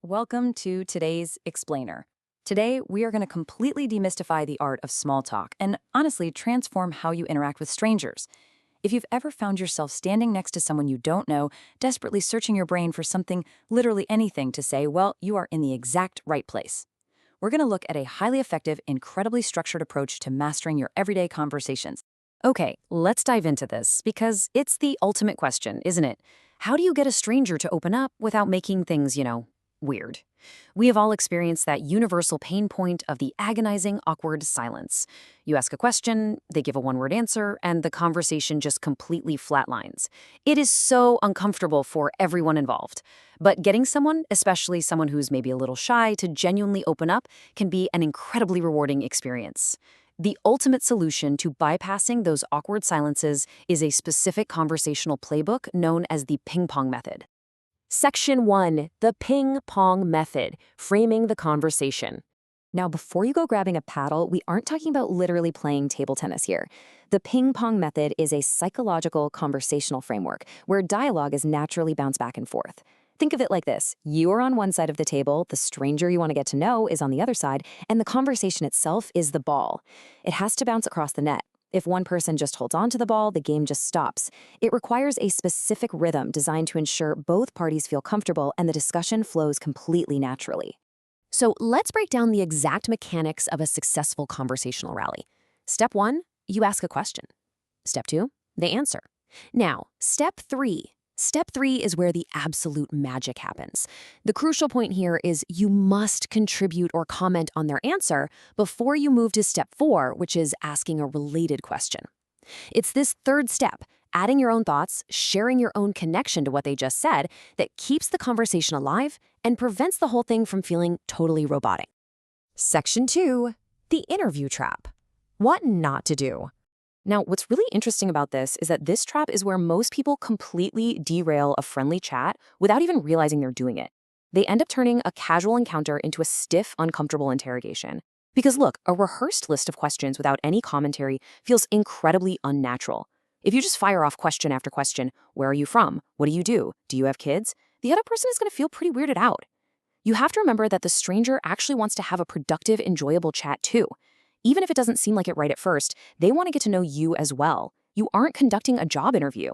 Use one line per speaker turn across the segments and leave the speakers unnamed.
Welcome to today's Explainer. Today, we are going to completely demystify the art of small talk and honestly transform how you interact with strangers. If you've ever found yourself standing next to someone you don't know, desperately searching your brain for something, literally anything to say, well, you are in the exact right place. We're going to look at a highly effective, incredibly structured approach to mastering your everyday conversations. Okay, let's dive into this because it's the ultimate question, isn't it? How do you get a stranger to open up without making things, weird? We have all experienced that universal pain point of the agonizing, awkward silence. You ask a question, they give a one-word answer, and the conversation just completely flatlines. It is so uncomfortable for everyone involved. But getting someone, especially someone who's maybe a little shy, to genuinely open up can be an incredibly rewarding experience. The ultimate solution to bypassing those awkward silences is a specific conversational playbook known as the ping-pong method. Section 1, the ping-pong method, framing the conversation. Now, before you go grabbing a paddle, we aren't talking about literally playing table tennis here. The ping-pong method is a psychological conversational framework where dialogue is naturally bounced back and forth. Think of it like this. You are on one side of the table, the stranger you want to get to know is on the other side, and the conversation itself is the ball. It has to bounce across the net. If one person just holds on to the ball, the game just stops. It requires a specific rhythm designed to ensure both parties feel comfortable and the discussion flows completely naturally. So let's break down the exact mechanics of a successful conversational rally. Step 1, you ask a question. Step 2, they answer. Now, Step 3 is where the absolute magic happens. The crucial point here is you must contribute or comment on their answer before you move to Step 4, which is asking a related question. It's this third step, adding your own thoughts, sharing your own connection to what they just said, that keeps the conversation alive and prevents the whole thing from feeling totally robotic. Section 2, the interview trap. What not to do. Now, what's really interesting about this is that this trap is where most people completely derail a friendly chat without even realizing they're doing it. They end up turning a casual encounter into a stiff, uncomfortable interrogation. Because look, a rehearsed list of questions without any commentary feels incredibly unnatural. If you just fire off question after question, where are you from? What do you do? Do you have kids? The other person is going to feel pretty weirded out. You have to remember that the stranger actually wants to have a productive, enjoyable chat too. Even if it doesn't seem like it right at first, they want to get to know you as well. You aren't conducting a job interview.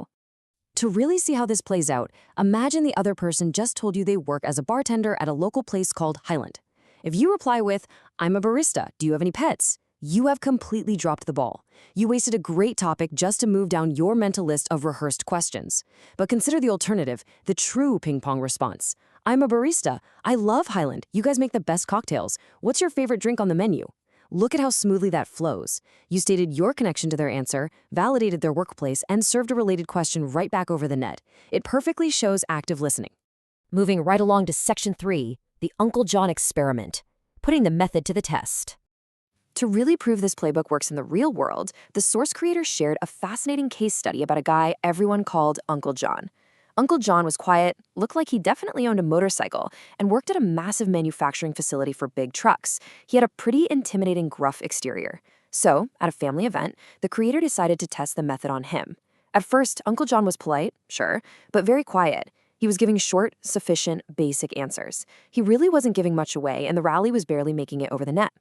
To really see how this plays out, imagine the other person just told you they work as a bartender at a local place called Highland. If you reply with, "I'm a barista, do you have any pets?" you have completely dropped the ball. You wasted a great topic just to move down your mental list of rehearsed questions. But consider the alternative, the true ping-pong response. "I'm a barista. I love Highland. You guys make the best cocktails. What's your favorite drink on the menu?" Look at how smoothly that flows. You stated your connection to their answer, validated their workplace, and served a related question right back over the net. It perfectly shows active listening. Moving right along to Section 3, the Uncle John experiment, putting the method to the test. To really prove this playbook works in the real world, the source creator shared a fascinating case study about a guy everyone called Uncle John. Uncle John was quiet, looked like he definitely owned a motorcycle, and worked at a massive manufacturing facility for big trucks. He had a pretty intimidating, gruff exterior. So, at a family event, the creator decided to test the method on him. At first, Uncle John was polite, sure, but very quiet. He was giving short, sufficient, basic answers. He really wasn't giving much away, and the rally was barely making it over the net.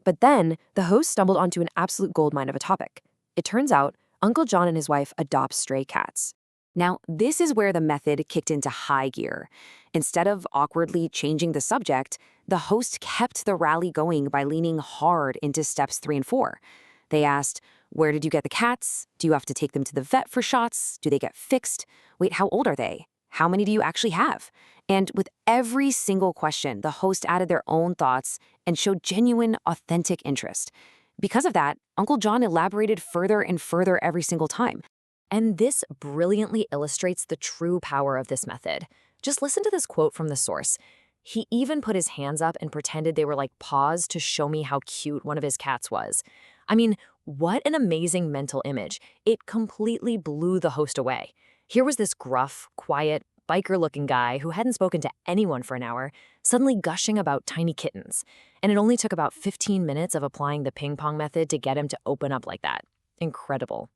But then, the host stumbled onto an absolute goldmine of a topic. It turns out, Uncle John and his wife adopt stray cats. Now, this is where the method kicked into high gear. Instead of awkwardly changing the subject, the host kept the rally going by leaning hard into steps 3 and 4. They asked, where did you get the cats? Do you have to take them to the vet for shots? Do they get fixed? Wait, how old are they? How many do you actually have? And with every single question, the host added their own thoughts and showed genuine, authentic interest. Because of that, Uncle John elaborated further and further every single time. And this brilliantly illustrates the true power of this method. Just listen to this quote from the source. He even put his hands up and pretended they were like paws to show me how cute one of his cats was. I mean, what an amazing mental image. It completely blew the host away. Here was this gruff, quiet, biker-looking guy who hadn't spoken to anyone for an hour, suddenly gushing about tiny kittens. And it only took about 15 minutes of applying the ping-pong method to get him to open up like that. Incredible.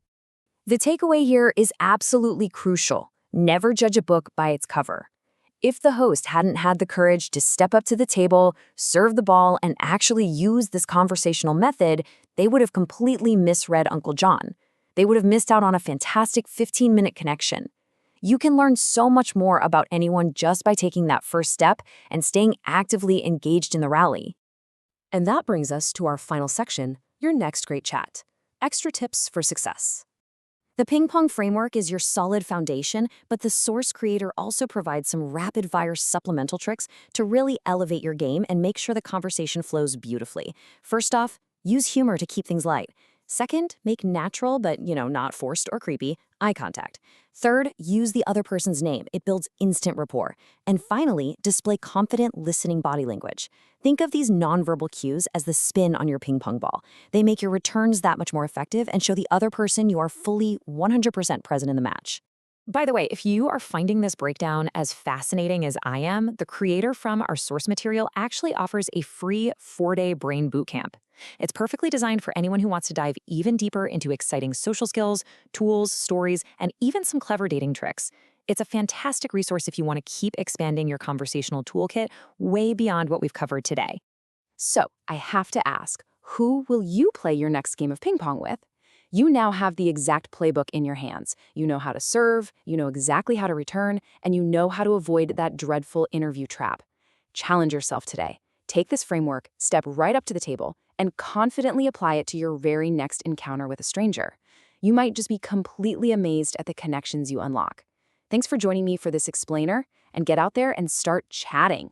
The takeaway here is absolutely crucial. Never judge a book by its cover. If the host hadn't had the courage to step up to the table, serve the ball, and actually use this conversational method, they would have completely misread Uncle John. They would have missed out on a fantastic 15-minute connection. You can learn so much more about anyone just by taking that first step and staying actively engaged in the rally. And that brings us to our final section, your next great chat. Extra tips for success. The ping pong framework is your solid foundation, but the source creator also provides some rapid-fire supplemental tricks to really elevate your game and make sure the conversation flows beautifully. First off, use humor to keep things light. Second, make natural, but not forced or creepy, eye contact. Third, use the other person's name. It builds instant rapport. And finally, display confident listening body language. Think of these nonverbal cues as the spin on your ping pong ball. They make your returns that much more effective and show the other person you are fully 100% present in the match. By the way, if you are finding this breakdown as fascinating as I am, the creator from our source material actually offers a free 4-day brain bootcamp. It's perfectly designed for anyone who wants to dive even deeper into exciting social skills, tools, stories, and even some clever dating tricks. It's a fantastic resource if you want to keep expanding your conversational toolkit way beyond what we've covered today. So, I have to ask, who will you play your next game of ping pong with? You now have the exact playbook in your hands. You know how to serve, you know exactly how to return, and you know how to avoid that dreadful interview trap. Challenge yourself today. Take this framework, step right up to the table, and confidently apply it to your very next encounter with a stranger. You might just be completely amazed at the connections you unlock. Thanks for joining me for this explainer, and get out there and start chatting.